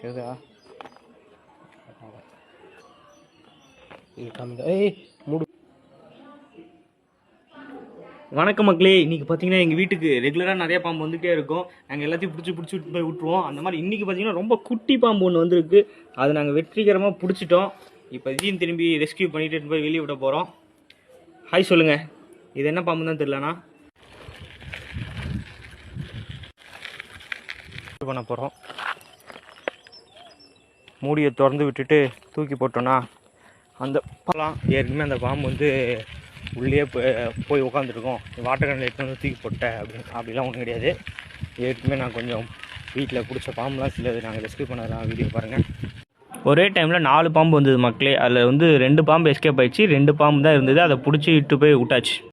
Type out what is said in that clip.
தெரியுதா? இது காமிங்க. ஏய் மூடு. வணக்கம் மக்களே, இன்றைக்கி பார்த்தீங்கன்னா எங்கள் வீட்டுக்கு ரெகுலராக நிறைய பாம்பு வந்துகிட்டே இருக்கும். நாங்கள் எல்லாத்தையும் பிடிச்சி விட்டு போய் விட்டுருவோம். அந்த மாதிரி இன்றைக்கி பார்த்தீங்கன்னா ரொம்ப குட்டி பாம்பு ஒன்று வந்துருக்கு. அதை நாங்கள் வெற்றிகரமாக பிடிச்சிட்டோம். இப்போ இதையும் திரும்பி ரெஸ்கியூ பண்ணிட்டு போய் வெளியே விட போகிறோம். ஹாய் சொல்லுங்கள். இது என்ன பாம்பு தான் தெரியலண்ணா பண்ண போகிறோம். மூடியை திறந்து விட்டுட்டு தூக்கி போட்டோன்னா அந்த பழம் ஏற்கனவே அந்த பாம்பு வந்து உள்ளே போய் உட்காந்துருக்கோம். வாட்டர் கேனில் எடுத்து வந்து தூக்கி போட்டேன் அப்படிலாம் ஒன்றும் கிடையாது. ஏற்கனவே நான் கொஞ்சம் வீட்டில் பிடிச்ச பாம்புலாம் சிலது நாங்கள் ரெஸ்கியூ பண்ணலாம். வீடியோ பாருங்கள். ஒரே டைமில் 4 பாம்பு வந்தது மக்களே. அதில் வந்து 2 பாம்பு எஸ்கேப் ஆயிடுச்சு. 2 பாம்பு தான் இருந்தது. அதை பிடிச்சி இட்டு போய் விட்டாச்சு.